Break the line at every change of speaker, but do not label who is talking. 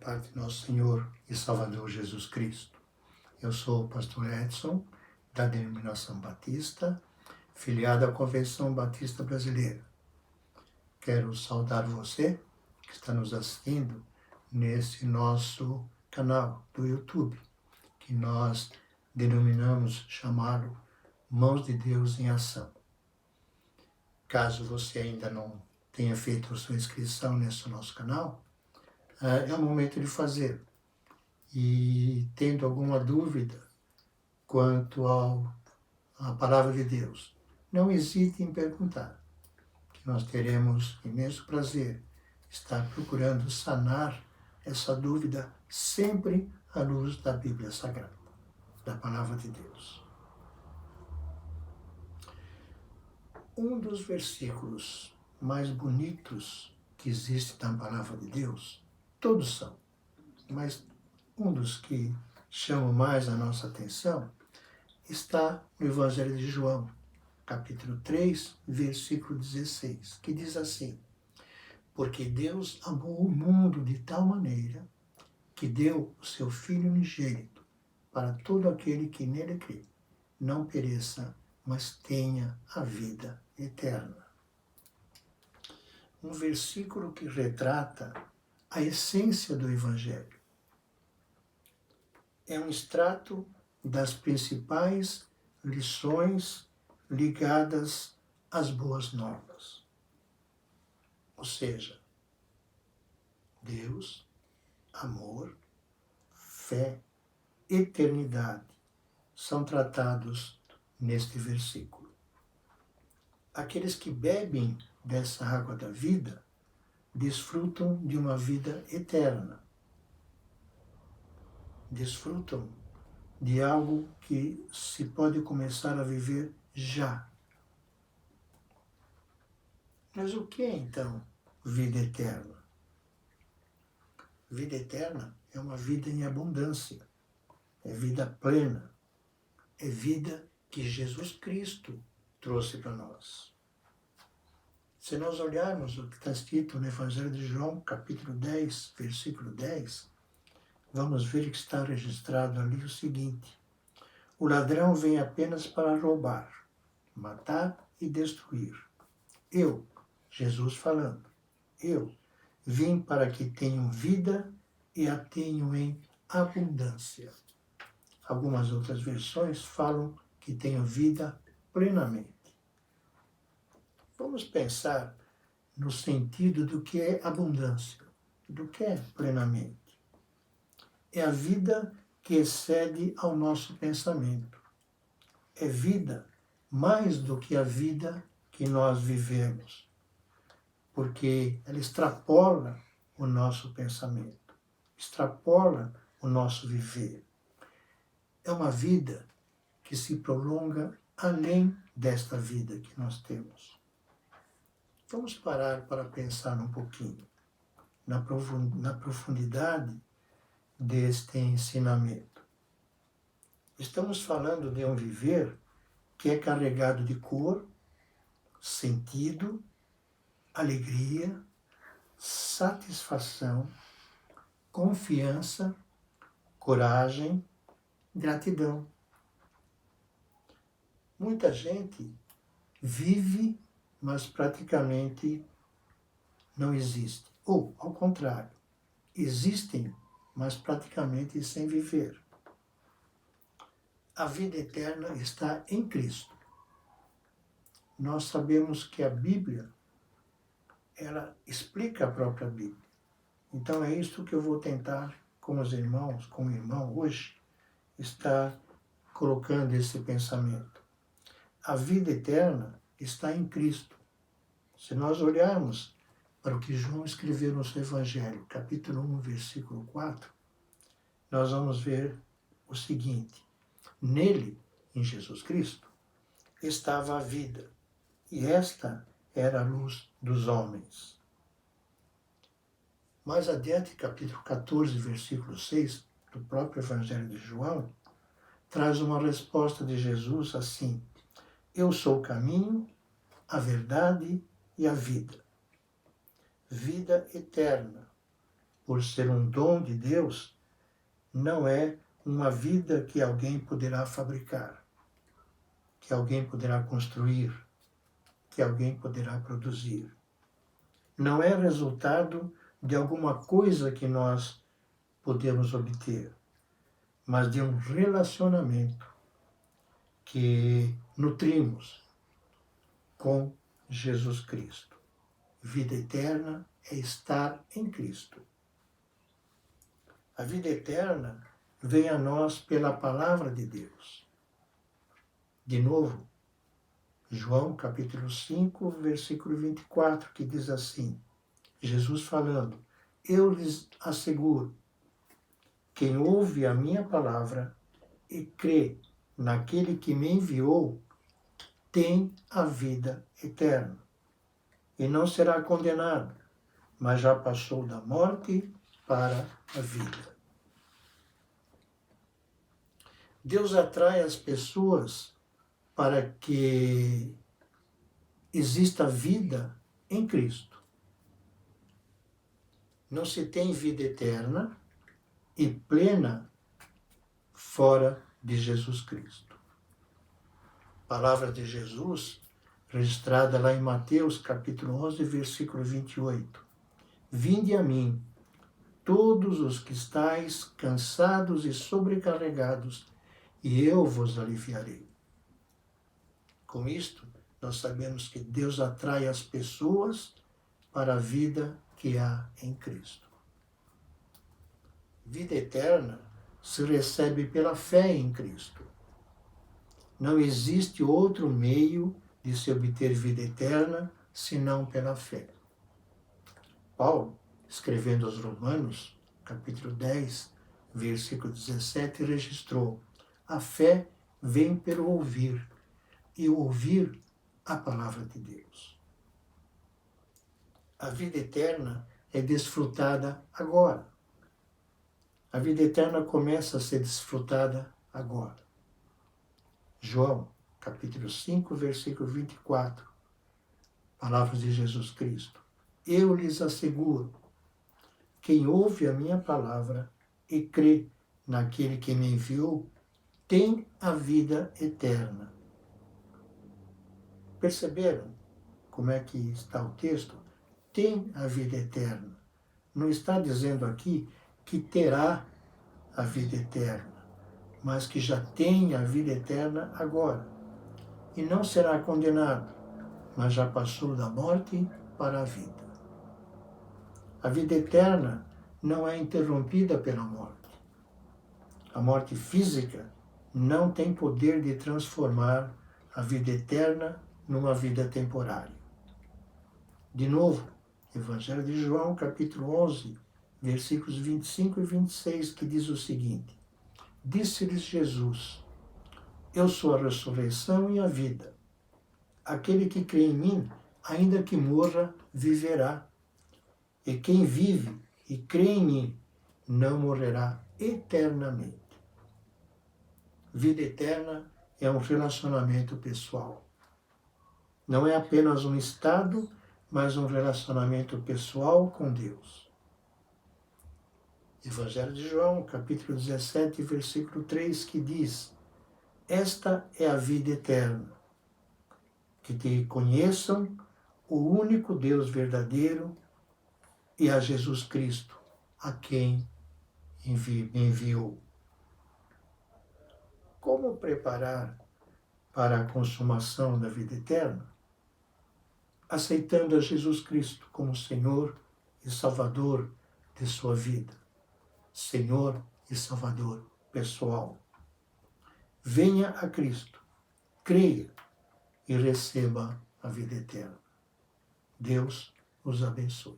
parte de nosso Senhor e Salvador Jesus Cristo. Eu sou o pastor Edson, da denominação Batista, filiado à Convenção Batista Brasileira. Quero saudar você que está nos assistindo nesse nosso canal do YouTube, que nós denominamos chamá-lo Mãos de Deus em Ação. Caso você ainda não tenha feito a sua inscrição nesse nosso canal, é o momento de fazer. E tendo alguma dúvida quanto à palavra de Deus, não hesite em perguntar, que nós teremos imenso prazer estar procurando sanar essa dúvida sempre à luz da Bíblia Sagrada, da palavra de Deus. Um dos versículos mais bonitos que existe na palavra de Deus, todos são, mas um dos que chama mais a nossa atenção está no Evangelho de João, capítulo 3, versículo 16, que diz assim: porque Deus amou o mundo de tal maneira que deu o seu Filho unigênito para todo aquele que nele crê, não pereça, mas tenha a vida eterna. Um versículo que retrata a essência do Evangelho. É um extrato das principais lições ligadas às boas novas. Ou seja, Deus, amor, fé, eternidade são tratados neste versículo. Aqueles que bebem dessa água da vida desfrutam de uma vida eterna. Desfrutam de algo que se pode começar a viver já. Mas o que é então vida eterna? Vida eterna é uma vida em abundância, é vida plena, é vida que Jesus Cristo trouxe para nós. Se nós olharmos o que está escrito no Evangelho de João, capítulo 10, versículo 10, vamos ver que está registrado ali o seguinte: o ladrão vem apenas para roubar, matar e destruir. Eu, Jesus falando, eu vim para que tenham vida e a tenham em abundância. Algumas outras versões falam que tenham vida plenamente. Vamos pensar no sentido do que é abundância, do que é plenamente. É a vida que excede ao nosso pensamento. É vida mais do que a vida que nós vivemos, porque ela extrapola o nosso pensamento, extrapola o nosso viver. É uma vida que se prolonga além desta vida que nós temos. Vamos parar para pensar um pouquinho na profundidade deste ensinamento. Estamos falando de um viver que é carregado de cor, sentido, alegria, satisfação, confiança, coragem, gratidão. Muita gente vive, mas praticamente não existe. Ou, ao contrário, existem, mas praticamente sem viver. A vida eterna está em Cristo. Nós sabemos que a Bíblia, ela explica a própria Bíblia. Então é isso que eu vou tentar com os irmãos, com o irmão hoje, estar colocando esse pensamento. A vida eterna está em Cristo. Se nós olharmos para o que João escreveu no seu Evangelho, capítulo 1, versículo 4, nós vamos ver o seguinte: nele, em Jesus Cristo, estava a vida, e esta era a luz dos homens. Mais adiante, capítulo 14, versículo 6, do próprio Evangelho de João, traz uma resposta de Jesus assim: eu sou o caminho, a verdade e a vida. Vida eterna. por ser um dom de Deus, não é uma vida que alguém poderá fabricar, que alguém poderá construir, que alguém poderá produzir. Não é resultado de alguma coisa que nós podemos obter, mas de um relacionamento que nutrimos com Jesus Cristo. Vida eterna é estar em Cristo. A vida eterna vem a nós pela palavra de Deus. De novo, João capítulo 5, versículo 24, que diz assim, Jesus falando, eu lhes asseguro, quem ouve a minha palavra e crê naquele que me enviou, tem a vida eterna e não será condenado, mas já passou da morte para a vida. Deus atrai as pessoas para que exista vida em Cristo. Não se tem vida eterna e plena fora de Jesus Cristo. Palavra de Jesus, registrada lá em Mateus, capítulo 11, versículo 28. Vinde a mim, todos os que estáis cansados e sobrecarregados, e eu vos aliviarei. Com isto, nós sabemos que Deus atrai as pessoas para a vida que há em Cristo. Vida eterna se recebe pela fé em Cristo. Não existe outro meio de se obter vida eterna senão pela fé. Paulo, escrevendo aos Romanos, capítulo 10, versículo 17, registrou: a fé vem pelo ouvir, e ouvir a palavra de Deus. A vida eterna é desfrutada agora. A vida eterna começa a ser desfrutada agora. João, capítulo 5, versículo 24. Palavras de Jesus Cristo. Eu lhes asseguro, quem ouve a minha palavra e crê naquele que me enviou, tem a vida eterna. Perceberam como é que está o texto? Tem a vida eterna. Não está dizendo aqui que terá a vida eterna, mas que já tem a vida eterna agora. E não será condenado, mas já passou da morte para a vida. A vida eterna não é interrompida pela morte. A morte física não tem poder de transformar a vida eterna numa vida temporária. De novo, Evangelho de João, capítulo 11, versículos 25 e 26, que diz o seguinte: disse-lhes Jesus, eu sou a ressurreição e a vida. Aquele que crê em mim, ainda que morra, viverá. E quem vive e crê em mim, não morrerá eternamente. Vida eterna é um relacionamento pessoal. Não é apenas um estado, mas um relacionamento pessoal com Deus. Evangelho de João, capítulo 17, versículo 3, que diz: esta é a vida eterna, que te conheçam o único Deus verdadeiro e a Jesus Cristo, a quem me enviou. Como preparar para a consumação da vida eterna? Aceitando a Jesus Cristo como Senhor e Salvador de sua vida. Senhor e Salvador pessoal. Venha a Cristo, creia e receba a vida eterna. Deus os abençoe.